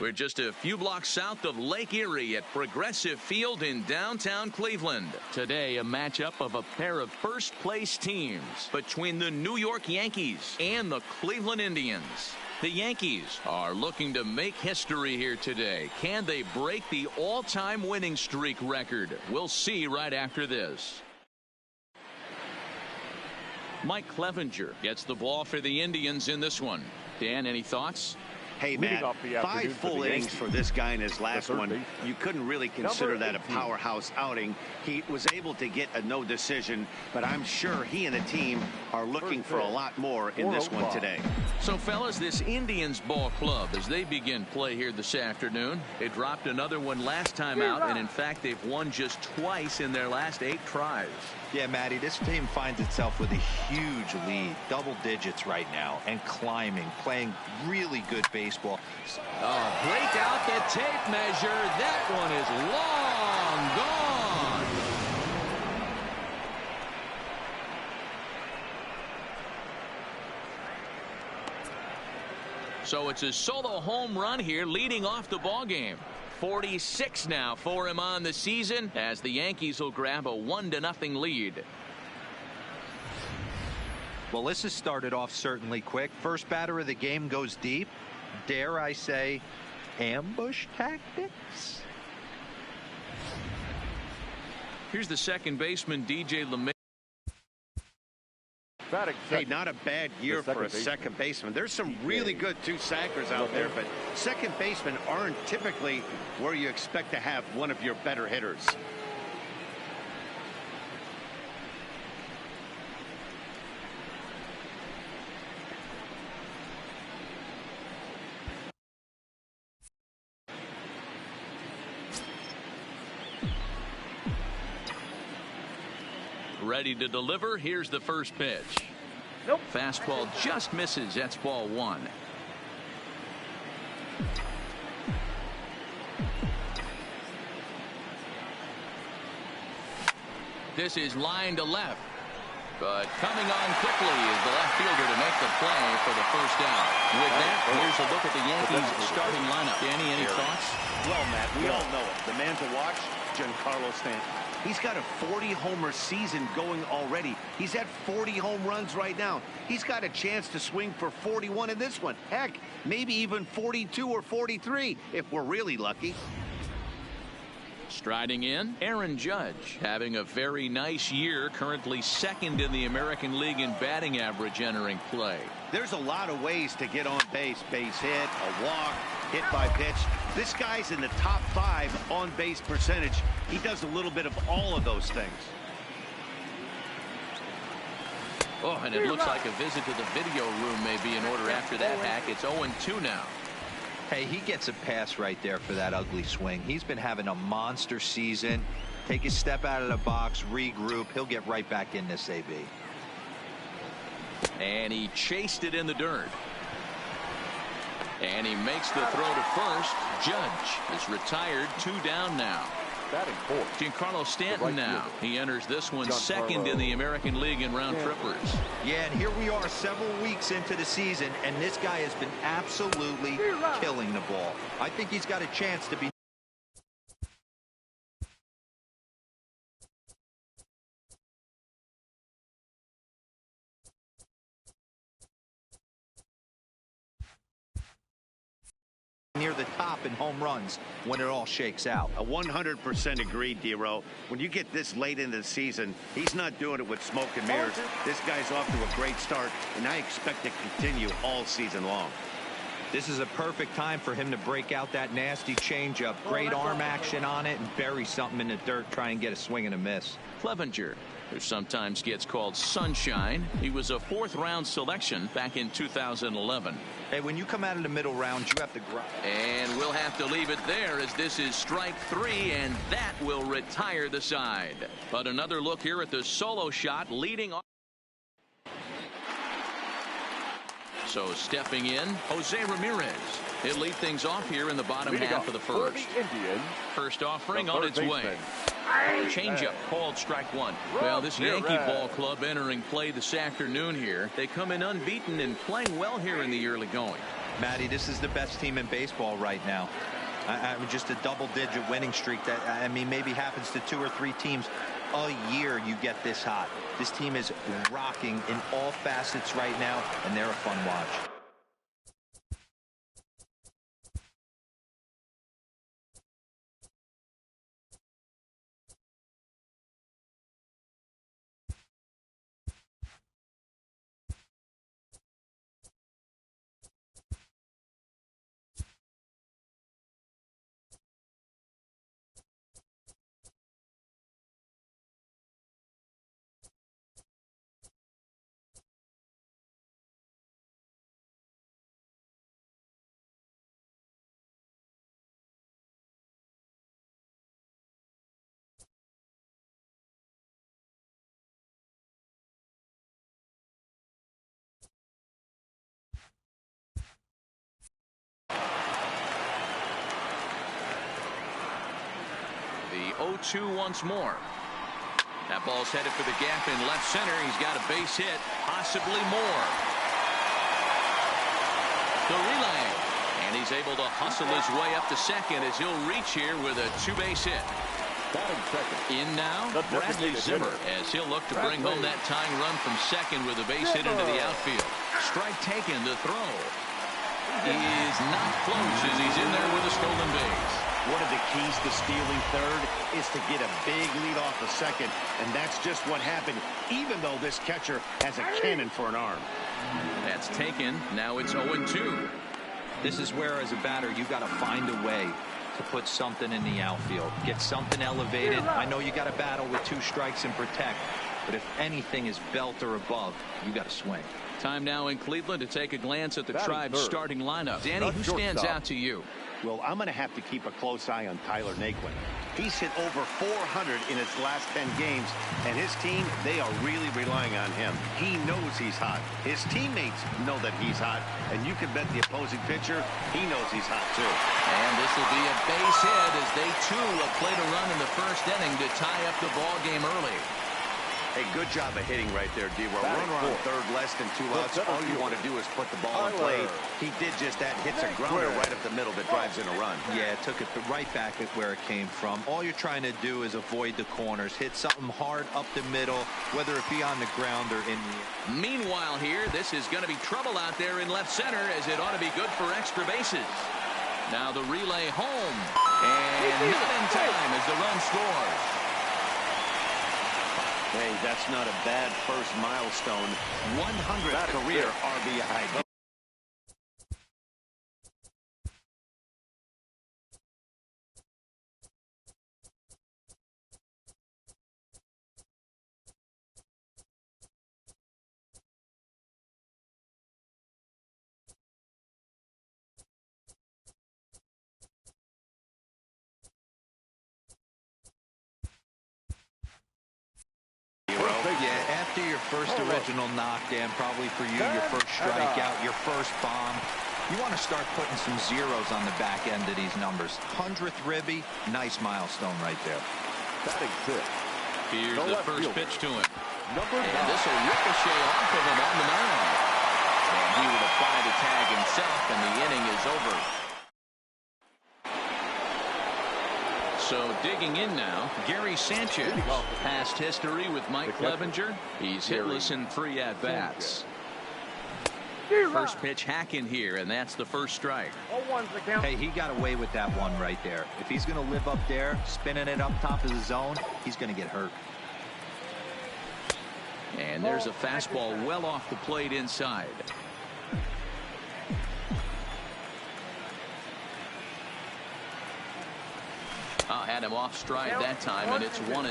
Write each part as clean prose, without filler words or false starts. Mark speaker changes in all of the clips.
Speaker 1: We're just a few blocks south of Lake Erie at Progressive Field in downtown Cleveland. Today, a matchup of a pair of first-place teams between the New York Yankees and the Cleveland Indians. The Yankees are looking to make history here today. Can they break the all-time winning streak record? We'll see right after this. Mike Clevenger gets the ball for the Indians in this one. Dan, any thoughts?
Speaker 2: Hey, Matt, 5 full innings for this guy in his last one. You couldn't really consider that a powerhouse outing. He was able to get a no decision, but I'm sure he and the team are looking for a lot more in this one today.
Speaker 1: So, fellas, this Indians ball club, as they begin play here this afternoon, they dropped another one last time out, and in fact, they've won just twice in their last 8 tries.
Speaker 3: Yeah, Matty, this team finds itself with a huge lead, double digits right now, and climbing, playing really good baseball.
Speaker 1: Oh, break out the tape measure. That one is long gone. So it's a solo home run here, leading off the ball game. 46 now for him on the season, as the Yankees will grab a 1-0 lead.
Speaker 3: Well, this has started off certainly quick. First batter of the game goes deep. Dare I say, ambush tactics?
Speaker 1: Here's the second baseman, DJ LeMay.
Speaker 2: Hey, not a bad year for a second baseman. There's some really good two-sackers out there, but second basemen aren't typically where you expect to have one of your better hitters.
Speaker 1: Ready to deliver. Here's the first pitch. Nope. Fastball just misses. That's ball 1. This is line to left. But coming on quickly is the left fielder to make the play for the first out. With that, here's a look at the Yankees starting lineup. Danny, any thoughts?
Speaker 2: Well, Matt, we all know it. The man to watch, Giancarlo Stanton. He's got a 40-homer season going already. He's at 40 home runs right now. He's got a chance to swing for 41 in this one. Heck, maybe even 42 or 43 if we're really lucky.
Speaker 1: Striding in, Aaron Judge, having a very nice year, currently second in the American League in batting average entering play.
Speaker 2: There's a lot of ways to get on base. Base hit, a walk, hit by pitch. This guy's in the top 5 on base percentage. He does a little bit of all of those things.
Speaker 1: Oh, and it looks like a visit to the video room may be in order after that hack. It's 0-2 now.
Speaker 3: Hey, he gets a pass right there for that ugly swing. He's been having a monster season. Take a step out of the box, regroup. He'll get right back in this AB.
Speaker 1: And he chased it in the dirt. And he makes the throw to first. Judge is retired. 2 down now. Giancarlo Stanton now. He enters this one second in the American League in round trippers.
Speaker 3: Yeah, and here we are several weeks into the season, and this guy has been absolutely killing the ball. I think he's got a chance to be near the top in home runs when it all shakes out.
Speaker 2: 100% agreed, D-Row. When you get this late into the season, he's not doing it with smoke and mirrors. This guy's off to a great start, and I expect to continue all season long.
Speaker 3: This is a perfect time for him to break out that nasty changeup. Great arm action on it and bury something in the dirt, try and get a swing and a miss.
Speaker 1: Clevenger, who sometimes gets called Sunshine. He was a 4th-round selection back in 2011.
Speaker 3: Hey, when you come out of the middle round, you have to grind.
Speaker 1: And we'll have to leave it there as this is strike 3, and that will retire the side. But another look here at the solo shot leading off. So stepping in, Jose Ramirez. He'll lead things off here in the bottom half of the first. First offering on its way. Changeup called strike 1. Well, this Yankee ball club entering play this afternoon here. They come in unbeaten and playing well here in the early going.
Speaker 3: Matty, this is the best team in baseball right now. Just a double-digit winning streak that, I mean, maybe happens to 2 or 3 teams a year. You get this hot. This team is rocking in all facets right now, and they're a fun watch.
Speaker 1: The 0-2 once more. That ball's headed for the gap in left center. He's got a base hit, possibly more. The relay, and he's able to hustle his way up to second as he'll reach here with a 2-base hit. In now, Bradley Zimmer, as he'll look to bring home that tying run from second with a base hit into the outfield. Strike taken. The throw is not close as he's in there with a stolen base.
Speaker 2: One of the keys to stealing third is to get a big lead off the second, and that's just what happened, even though this catcher has a cannon for an arm.
Speaker 1: That's taken. Now it's 0-2.
Speaker 3: This is where, as a batter, you got to find a way to put something in the outfield. Get something elevated. I know you got to battle with 2 strikes and protect, but if anything is belt or above, you got to swing.
Speaker 1: Time now in Cleveland to take a glance at the Tribe's starting lineup. Danny, who stands out to you?
Speaker 2: Well, I'm going to have to keep a close eye on Tyler Naquin. He's hit over 400 in his last 10 games, and his team, they are really relying on him. He knows he's hot. His teammates know that he's hot, and you can bet the opposing pitcher, he knows he's hot too.
Speaker 1: And this will be a base hit as they too will play to run in the first inning to tie up the ball game early.
Speaker 2: Hey, good job of hitting right there, D. Runner on third, less than 2 outs. All you want to do is put the ball in play. He did just that. Hits a grounder right up the middle that drives in a run.
Speaker 3: Yeah, took it right back at where it came from. All you're trying to do is avoid the corners. Hit something hard up the middle, whether it be on the ground or in the air.
Speaker 1: Meanwhile here, this is going to be trouble out there in left center as it ought to be good for extra bases. Now the relay home. And not in time as the run scores.
Speaker 2: Hey, that's not a bad first milestone. 100th career RBI.
Speaker 3: Yeah, after your first original knockdown, probably for you, your first strikeout, your first bomb, you want to start putting some zeros on the back end of these numbers. 100th ribby, nice milestone right there.
Speaker 1: Here's the first pitch to him. And this will ricochet off of him on the mound. And he will apply the tag himself, and the inning is over. So digging in now, Gary Sanchez. Past history with Mike Clevenger. He's hitless in 3 at-bats. First pitch hacking here, and that's the first strike.
Speaker 3: Hey, he got away with that one right there. If he's going to live up there, spinning it up top of the zone, he's going to get hurt.
Speaker 1: And there's a fastball well off the plate inside. Had him off stride that time, and it's 1-2.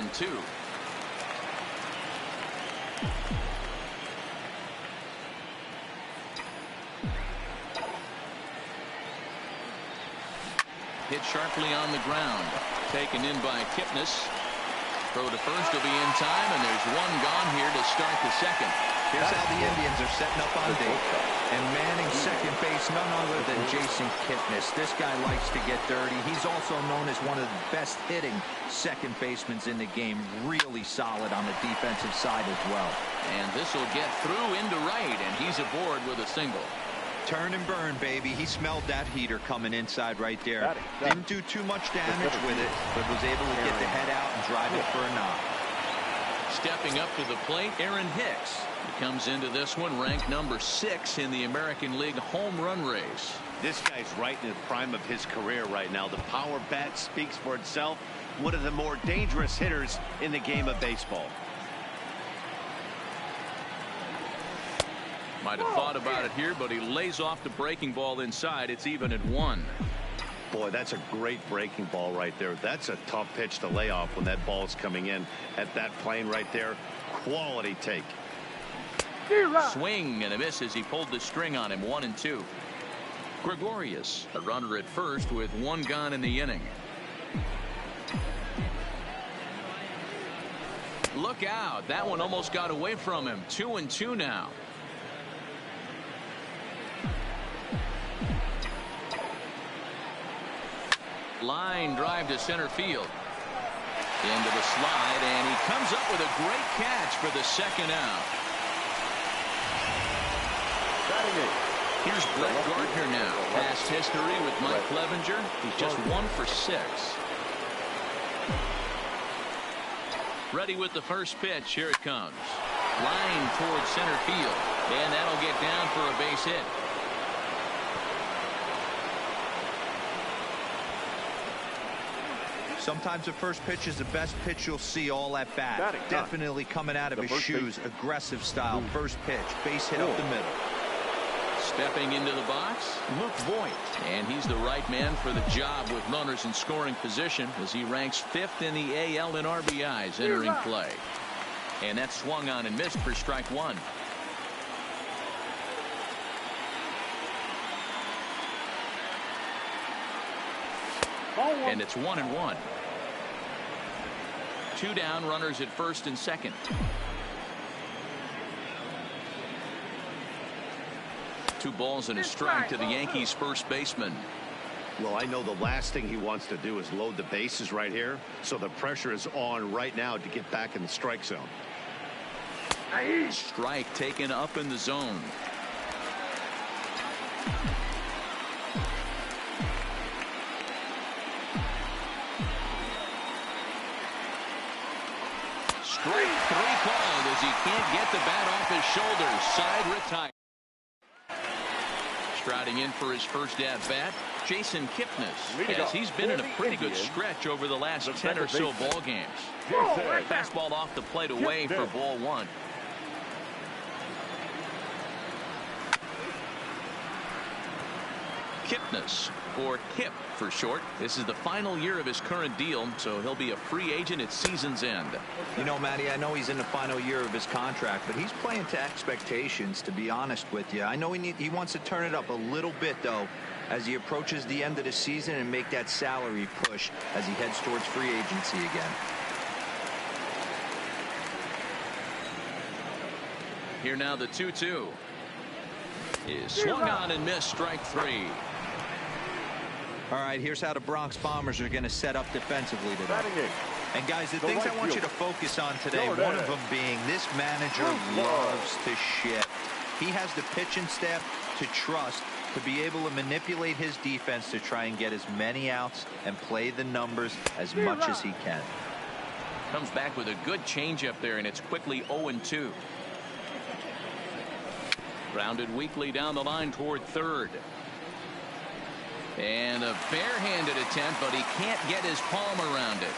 Speaker 1: Hit sharply on the ground. Taken in by Kipnis. Throw to first will be in time, and there's one gone here to start the second.
Speaker 3: Here's how the Indians are setting up on Dave. And manning second base, none other than Jason Kipnis. This guy likes to get dirty. He's also known as one of the best hitting second basemen in the game. Really solid on the defensive side as well.
Speaker 1: And this will get through into right, and he's aboard with a single.
Speaker 3: Turn and burn, baby. He smelled that heater coming inside right there. Didn't do too much damage with it, but was able to get the head out and drive it for a knock.
Speaker 1: Stepping up to the plate, Aaron Hicks. He comes into this one ranked number 6 in the American League home run race.
Speaker 2: This guy's right in the prime of his career right now. The power bat speaks for itself. One of the more dangerous hitters in the game of baseball.
Speaker 1: Might have thought about it here, but he lays off the breaking ball inside. It's even at 1.
Speaker 2: Boy, that's a great breaking ball right there. That's a tough pitch to lay off when that ball's coming in at that plane right there. Quality take.
Speaker 1: Swing and a miss as he pulled the string on him. 1-2. Gregorius, a runner at first with 1 gone in the inning. Look out. That one almost got away from him. 2-2 now. Line drive to center field. Into the slide, and he comes up with a great catch for the second out. Here's Brett Gardner now. Past history with Mike Clevenger. He's just 1 for 6. Ready with the first pitch. Here it comes. Line towards center field, and that'll get down for a base hit.
Speaker 3: Sometimes the first pitch is the best pitch you'll see all at bat. Definitely coming out of his shoes. Aggressive style. First pitch. Base hit up the middle.
Speaker 1: Stepping into the box, Luke Voigt. And he's the right man for the job with runners in scoring position as he ranks 5th in the AL in RBIs entering play. And that swung on and missed for strike 1. And it's 1-1. 2 down, runners at first and second. Two balls and a strike to the Yankees first baseman.
Speaker 2: Well, I know the last thing he wants to do is load the bases right here, so the pressure is on right now to get back in the strike zone.
Speaker 1: Strike taken up in the zone. Strike 3 called as he can't get the bat off his shoulders. Side retired. Striding in for his first at-bat, Jason Kipnis, as he's been in a pretty good stretch over the last 10 or so ball games. Fastball off the plate away for ball 1. Kipnis, or Kip for short. This is the final year of his current deal, so he'll be a free agent at season's end.
Speaker 3: You know, Matty, I know he's in the final year of his contract, but he's playing to expectations, to be honest with you. I know he wants to turn it up a little bit, though, as he approaches the end of the season and make that salary push as he heads towards free agency again.
Speaker 1: Here now the 2-2. Is swung on and missed, strike 3.
Speaker 3: All right, here's how the Bronx Bombers are going to set up defensively today. And guys, the things I want you to focus on today, one of them being this manager loves to shift. He has the pitching staff to trust to be able to manipulate his defense to try and get as many outs and play the numbers as much as he can.
Speaker 1: Comes back with a good changeup there, and it's quickly 0-2. Grounded weakly down the line toward third. And a barehanded attempt, but he can't get his palm around it.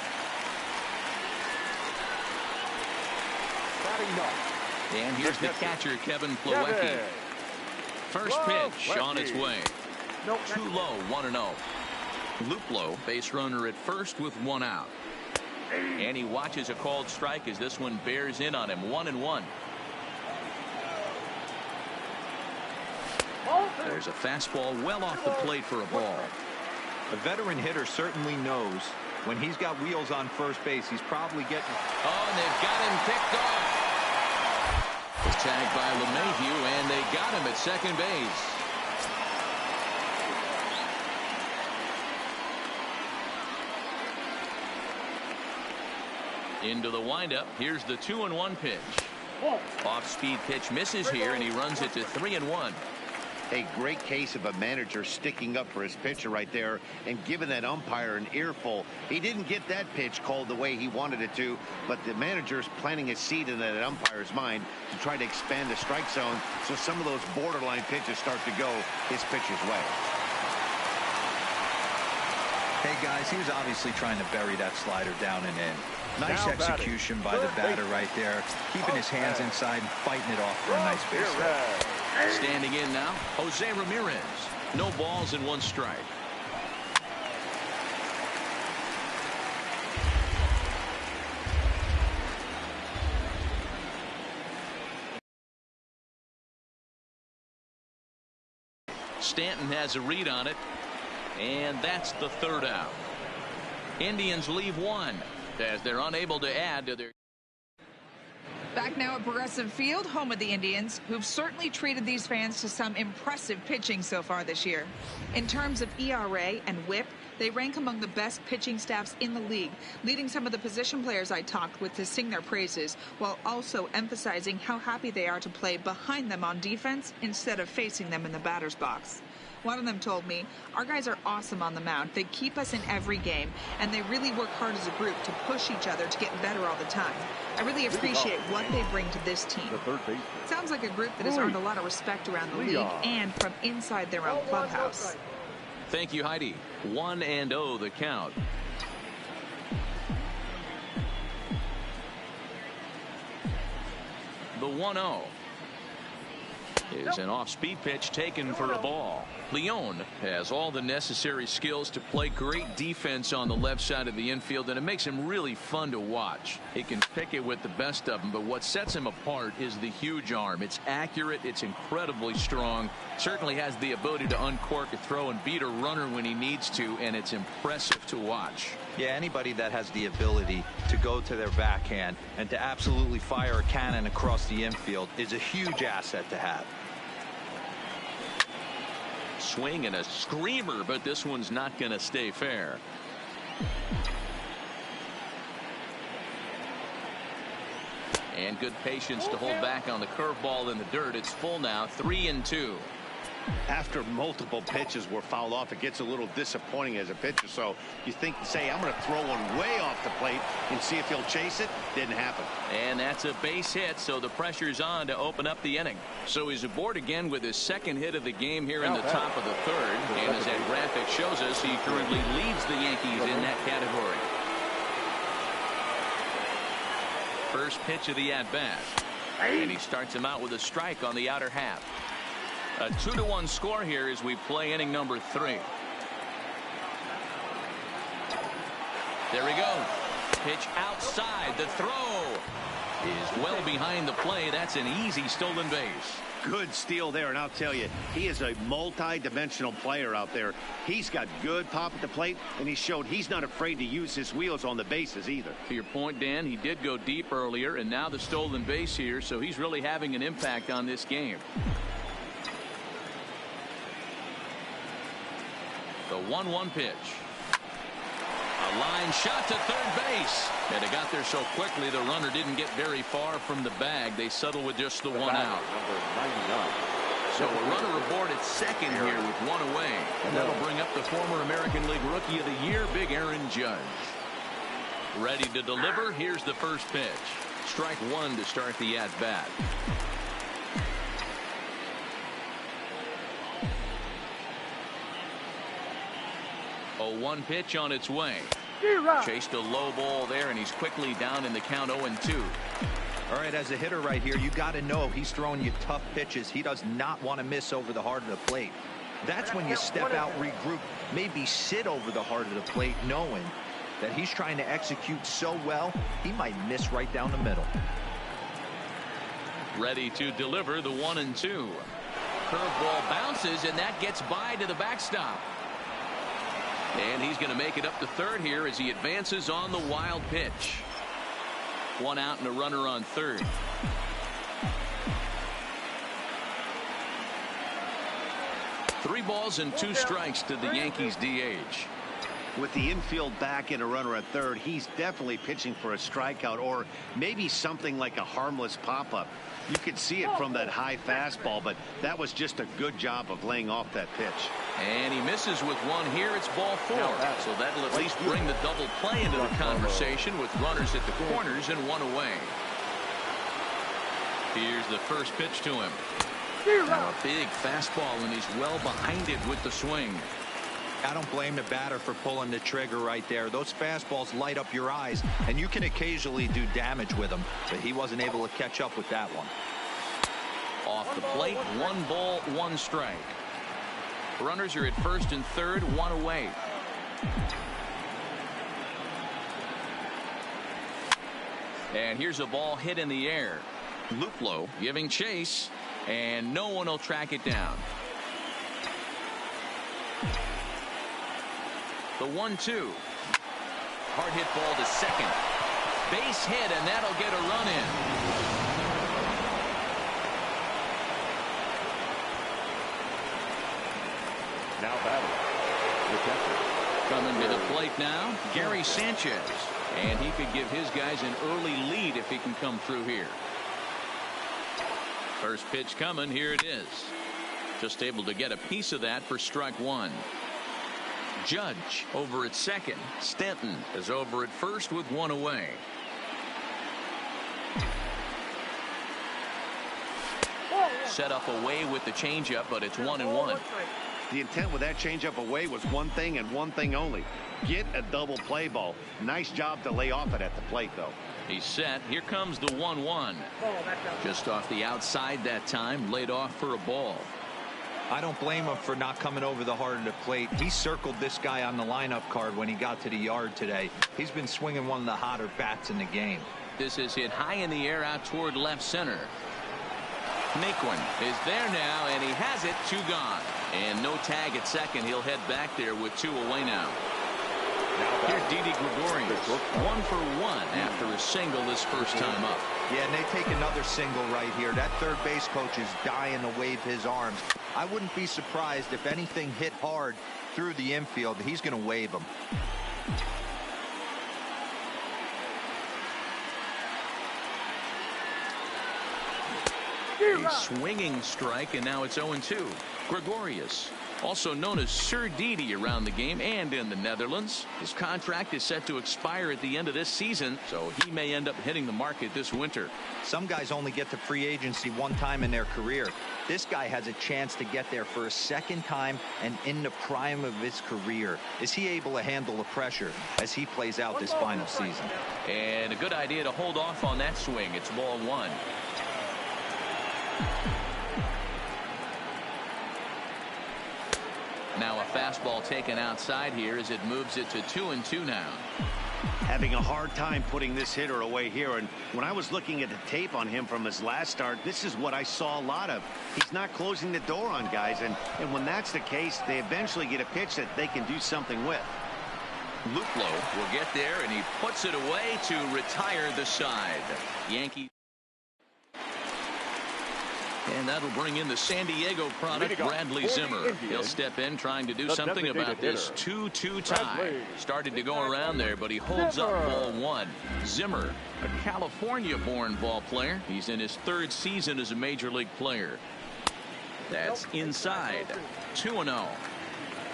Speaker 1: And here's the catcher, Kevin Plawecki. First pitch on its way. Too low, 1-0. Luplow, base runner at first with 1 out. And he watches a called strike as this one bears in on him. 1-1. There's a fastball well off the plate for a ball.
Speaker 3: A veteran hitter certainly knows when he's got wheels on first base, he's probably getting...
Speaker 1: Oh, and they've got him picked off. It's tagged by LeMahieu, and they got him at second base. Into the windup. Here's the 2-1 pitch. Off-speed pitch misses here, and he runs it to 3-1.
Speaker 2: A great case of a manager sticking up for his pitcher right there and giving that umpire an earful. He didn't get that pitch called the way he wanted it to, but the manager's planting a seed in that umpire's mind to try to expand the strike zone so some of those borderline pitches start to go his pitcher's way.
Speaker 3: Hey, guys, he was obviously trying to bury that slider down and in. Nice execution by the batter right there, keeping his hands inside and fighting it off for a nice base hit.
Speaker 1: Standing in now, Jose Ramirez. No balls and 1 strike. Stanton has a read on it, and that's the 3rd out. Indians leave 1 as they're unable to add to their.
Speaker 4: Back now at Progressive Field, home of the Indians, who've certainly treated these fans to some impressive pitching so far this year. In terms of ERA and WHIP, they rank among the best pitching staffs in the league, leading some of the position players I talked with to sing their praises, while also emphasizing how happy they are to play behind them on defense instead of facing them in the batter's box. One of them told me, our guys are awesome on the mound. They keep us in every game, and they really work hard as a group to push each other to get better all the time. I really appreciate what they bring to this team. Sounds like a group that has earned a lot of respect around the league and from inside their own clubhouse.
Speaker 1: Thank you, Heidi. 1-0 the count. The 1-0 is an off-speed pitch taken for a ball. Leon has all the necessary skills to play great defense on the left side of the infield, and it makes him really fun to watch. He can pick it with the best of them, but what sets him apart is the huge arm. It's accurate, it's incredibly strong, certainly has the ability to uncork a throw and beat a runner when he needs to, and it's impressive to watch.
Speaker 3: Yeah, anybody that has the ability to go to their backhand and to absolutely fire a cannon across the infield is a huge asset to have.
Speaker 1: Swing and a screamer, but this one's not going to stay fair. And good patience to hold back on the curveball in the dirt. It's full now, 3-2.
Speaker 2: After multiple pitches were fouled off, it gets a little disappointing as a pitcher. So you think, say, I'm going to throw one way off the plate and see if he'll chase it. Didn't happen.
Speaker 1: And that's a base hit, so the pressure's on to open up the inning. So he's aboard again with his 2nd hit of the game here in the top of the 3rd. And as that graphic shows us, he currently leads the Yankees in that category. First pitch of the at-bat. And he starts him out with a strike on the outer half. A 2-1 score here as we play inning number 3. There he goes. Pitch outside. The throw is well behind the play. That's an easy stolen base.
Speaker 2: Good steal there, and I'll tell you, he is a multi-dimensional player out there. He's got good pop at the plate, and he showed he's not afraid to use his wheels on the bases either.
Speaker 1: To your point, Dan, he did go deep earlier, and now the stolen base here, so he's really having an impact on this game. The 1-1 pitch. A line shot to third base. And it got there so quickly the runner didn't get very far from the bag. They settle with just the 1 out. So a runner aboard at second here with 1 away. And that'll bring up the former American League Rookie of the Year, Big Aaron Judge. Ready to deliver. Here's the first pitch. Strike 1 to start the at-bat. A 1 pitch on its way. Chased a low ball there, and he's quickly down in the count 0-2.
Speaker 3: All right, as a hitter right here, you got to know he's throwing you tough pitches. He does not want to miss over the heart of the plate. That's when you step out, regroup, maybe sit over the heart of the plate, knowing that he's trying to execute so well, he might miss right down the middle.
Speaker 1: Ready to deliver the 1-2. Curveball bounces, and that gets by to the backstop. And he's going to make it up to third here as he advances on the wild pitch. 1 out and a runner on third. Three balls and 2 strikes to the Yankees DH.
Speaker 2: With the infield back and a runner at third, he's definitely pitching for a strikeout or maybe something like a harmless pop-up. You could see it from that high fastball, but that was just a good job of laying off that pitch.
Speaker 1: And he misses with one here. It's ball 4. So that'll at least bring the double play into the conversation with runners at the corners and one away. Here's the first pitch to him. Now a big fastball, and he's well behind it with the swing.
Speaker 3: I don't blame the batter for pulling the trigger right there. Those fastballs light up your eyes, and you can occasionally do damage with them, but he wasn't able to catch up with that one.
Speaker 1: Off the plate, 1 ball, 1 strike. Runners are at first and third, 1 away. And here's a ball hit in the air. Luplow giving chase, and no one will track it down. The 1-2. Hard hit ball to second. Base hit, and that'll get a run in.
Speaker 5: Now batting.
Speaker 1: Coming to the plate now, Gary Sanchez. And he could give his guys an early lead if he can come through here. First pitch coming. Here it is. Just able to get a piece of that for strike 1. Judge over at second. Stanton is over at first with 1 away. Set up away with the changeup, but it's 1-1.
Speaker 2: The intent with that changeup away was one thing and one thing only. Get a double play ball. Nice job to lay off it at the plate, though.
Speaker 1: He's set. Here comes the 1-1. Just off the outside that time, laid off for a ball.
Speaker 3: I don't blame him for not coming over the heart of the plate. He circled this guy on the lineup card when he got to the yard today. He's been swinging one of the hotter bats in the game.
Speaker 1: This is hit high in the air out toward left center. Naquin is there now, and he has it. 2 gone. And no tag at second. He'll head back there with 2 away now. Here's Didi Gregorius. 1 for 1 after a single this first time up.
Speaker 3: Yeah, and they take another single right here. That third base coach is dying to wave his arms. I wouldn't be surprised if anything hit hard through the infield. He's going to wave them.
Speaker 1: A swinging strike, and now it's 0-2. Gregorius, also known as Sir Didi around the game and in the Netherlands. His contract is set to expire at the end of this season, so he may end up hitting the market this winter.
Speaker 3: Some guys only get to free agency 1 time in their career. This guy has a chance to get there for a second time and in the prime of his career. Is he able to handle the pressure as he plays out this final season?
Speaker 1: And a good idea to hold off on that swing. It's ball 1. Now a fastball taken outside here as it moves it to 2-2 now.
Speaker 2: Having a hard time putting this hitter away here, and when I was looking at the tape on him from his last start, this is what I saw a lot of. He's not closing the door on guys, and when that's the case, they eventually get a pitch that they can do something with.
Speaker 1: Luplow will get there, and he puts it away to retire the side. Yankees. And that'll bring in the San Diego product, Bradley Zimmer. He'll step in trying to do something about this 2-2 tie. Started to go around there, but he holds up ball 1. Zimmer, a California-born ball player. He's in his 3rd season as a major league player. That's inside. 2-0.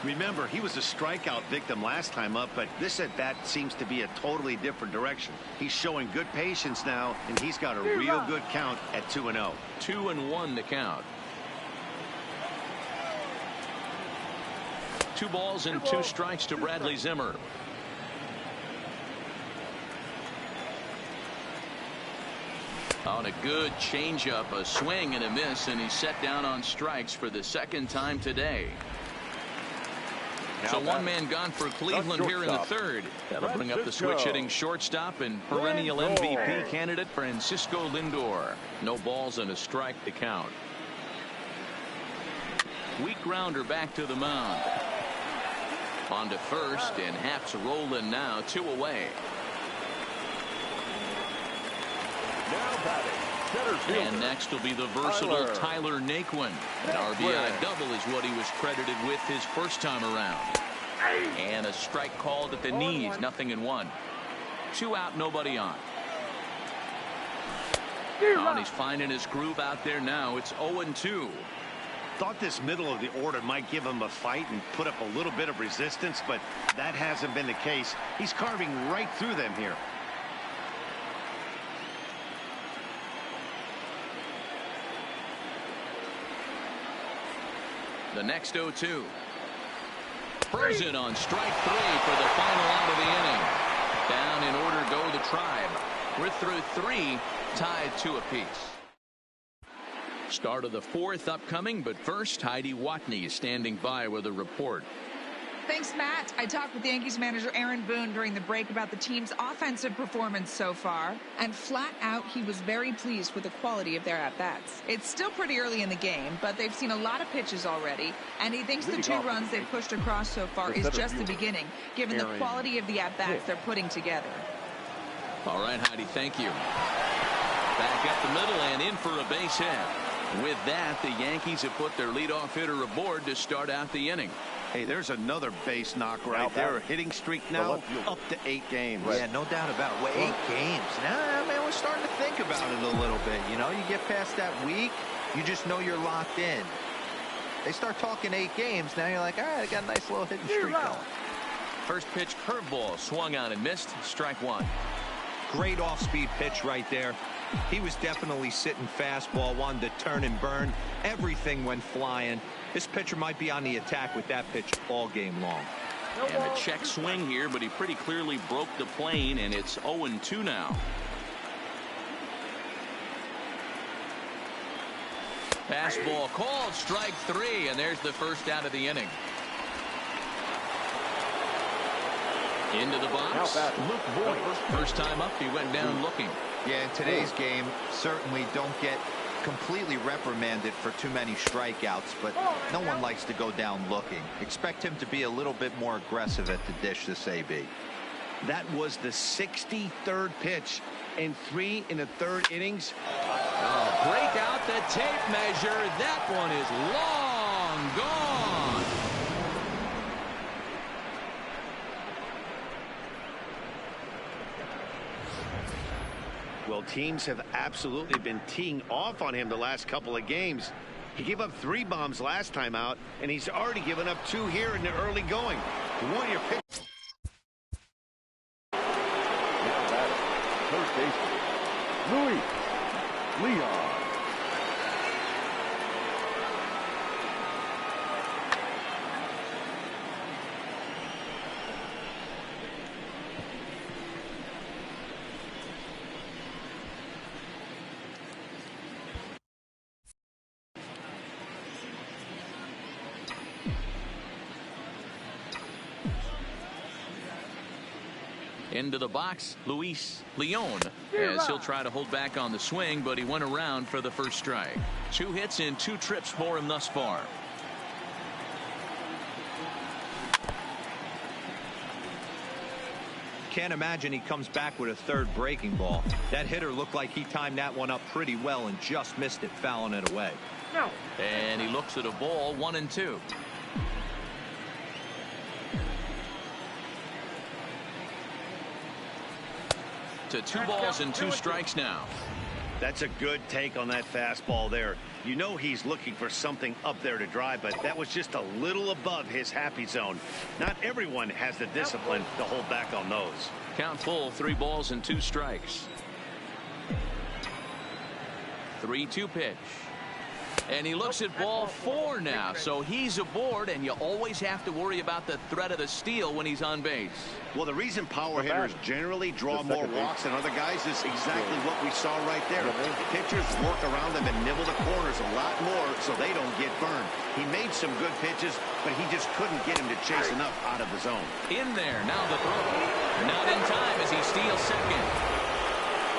Speaker 2: Remember, he was a strikeout victim last time up, but this at bat seems to be a totally different direction. He's showing good patience now, and he's got a real good count at 2-0.
Speaker 1: 2-1 to count. 2 balls and 2 strikes to Bradley Zimmer. On a good changeup, a swing and a miss, and he's set down on strikes for the 2nd time today. So 1 man gone for Cleveland here in the 3rd. That'll bring up the switch hitting shortstop and perennial MVP candidate Francisco Lindor. No balls and a strike to count. Weak grounder back to the mound. On to first, and Happ's rolling now, 2 away. And next will be the versatile Tyler Naquin. An RBI double is what he was credited with his first time around. And a strike called at the knees. 0-1. 2 out, nobody on. Oh, and he's finding his groove out there now. It's 0-2.
Speaker 2: Thought this middle of the order might give him a fight and put up a little bit of resistance, but that hasn't been the case. He's carving right through them here.
Speaker 1: The next 0-2. Frozen on strike 3 for the final out of the inning. Down in order go the Tribe. We're through 3, tied 2 apiece. Start of the 4th upcoming, but first, Heidi Watney is standing by with a report.
Speaker 4: Thanks, Matt. I talked with Yankees manager Aaron Boone during the break about the team's offensive performance so far, and flat out, he was very pleased with the quality of their at-bats. It's still pretty early in the game, but they've seen a lot of pitches already, and he thinks the 2 runs they've pushed across so far is just the beginning, given the quality of the at-bats they're putting together.
Speaker 1: All right, Heidi, thank you. Back up the middle and in for a base hit. With that, the Yankees have put their leadoff hitter aboard to start out the inning.
Speaker 2: Hey, there's another base knock right there. A hitting streak now up to 8 games.
Speaker 3: Yeah, no doubt about it. 8 games. Now, man, we're starting to think about it a little bit. You know, you get past that week, you just know you're locked in. They start talking 8 games. Now you're like, all right, I got a nice little hitting streak going.
Speaker 1: First pitch curveball swung on and missed. Strike 1.
Speaker 3: Great off-speed pitch right there. He was definitely sitting fastball, wanted to turn and burn. Everything went flying. This pitcher might be on the attack with that pitch all game long.
Speaker 1: And a check swing here, but he pretty clearly broke the plane, and it's 0-2 now. Fastball called, strike 3, and there's the first out of the inning. Into the box, Luke Voigt. First time up, he went down looking.
Speaker 3: Yeah, in today's game, certainly don't get completely reprimanded for too many strikeouts, but no one likes to go down looking. Expect him to be a little bit more aggressive at the dish this AB.
Speaker 2: That was the 63rd pitch in 3 1/3 innings.
Speaker 1: Oh, break out the tape measure. That one is long gone.
Speaker 2: Well, teams have absolutely been teeing off on him the last couple of games. He gave up 3 bombs last time out, and he's already given up 2 here in the early going. One your pitch.
Speaker 5: First baseman, Luis Leon.
Speaker 1: Into the box, Luis Leon, as he'll try to hold back on the swing, but he went around for the first strike. 2 hits and 2 trips for him thus far.
Speaker 3: Can't imagine he comes back with a 3rd breaking ball. That hitter looked like he timed that one up pretty well and just missed it, fouling it away.
Speaker 1: No. And he looks at a ball, 1-2. To 2 balls and 2 strikes now.
Speaker 2: That's a good take on that fastball there. You know he's looking for something up there to drive, but that was just a little above his happy zone. Not everyone has the discipline to hold back on those.
Speaker 1: Count full, 3 balls and 2 strikes. 3-2 pitch. And he looks at ball 4 now, so he's aboard, and you always have to worry about the threat of the steal when he's on base.
Speaker 2: Well, the reason power hitters generally draw more walks than other guys is exactly what we saw right there. Pitchers work around them and nibble the corners a lot more so they don't get burned. He made some good pitches, but he just couldn't get him to chase enough out of the zone.
Speaker 1: In there, now the throw. Not in time as he steals second.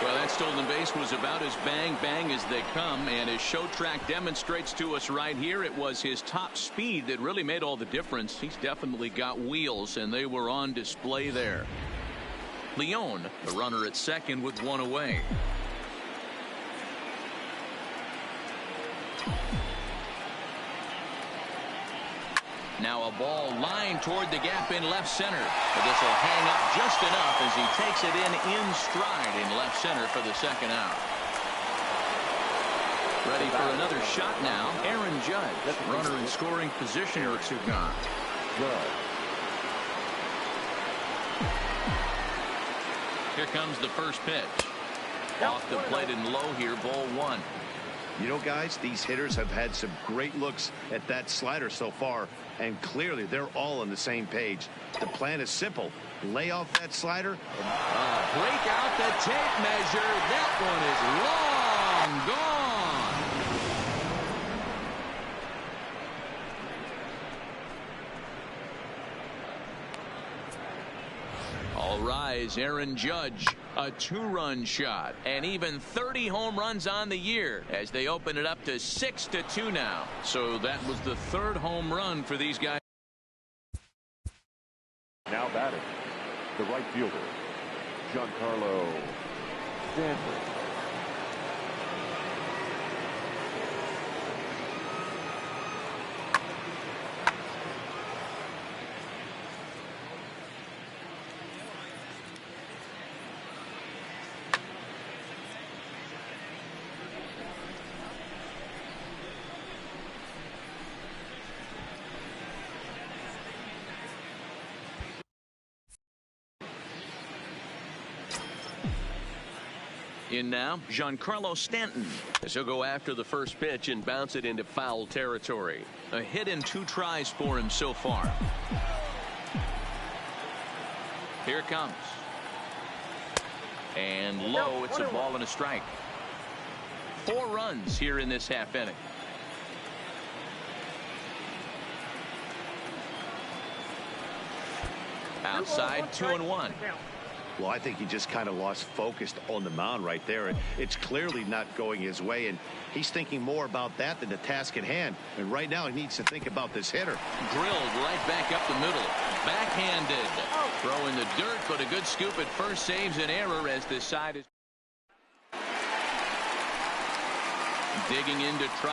Speaker 1: Well, that stolen base was about as bang-bang as they come, and as Show Track demonstrates to us right here, it was his top speed that really made all the difference. He's definitely got wheels, and they were on display there. Leon, the runner at second with 1 away. Now a ball lined toward the gap in left center. But this will hang up just enough as he takes it in stride in left center for the second out. Ready for another shot now. Aaron Judge. Runner in scoring position or two gone. Here comes the first pitch. Off the plate and low here, ball one.
Speaker 2: You know, guys, these hitters have had some great looks at that slider so far, and clearly they're all on the same page. The plan is simple. Lay off that slider.
Speaker 1: Break out the tape measure. That one is long gone. All rise, Aaron Judge, a two-run shot, and even 30 home runs on the year as they open it up to 6-2 now. So that was the third home run for these guys.
Speaker 5: Now batting, the right fielder, Giancarlo Stanton.
Speaker 1: In now, Giancarlo Stanton, as he'll go after the first pitch and bounce it into foul territory. A hit in 2 tries for him so far. Here it comes. And low, it's a ball and a strike. 4 runs here in this half inning. Outside, 2-1.
Speaker 2: Well, I think he just kind of lost focus on the mound right there. It's clearly not going his way, and he's thinking more about that than the task at hand. And right now he needs to think about this hitter.
Speaker 1: Drilled right back up the middle. Backhanded. Throw in the dirt, but a good scoop at first saves an error as this side is digging in to try.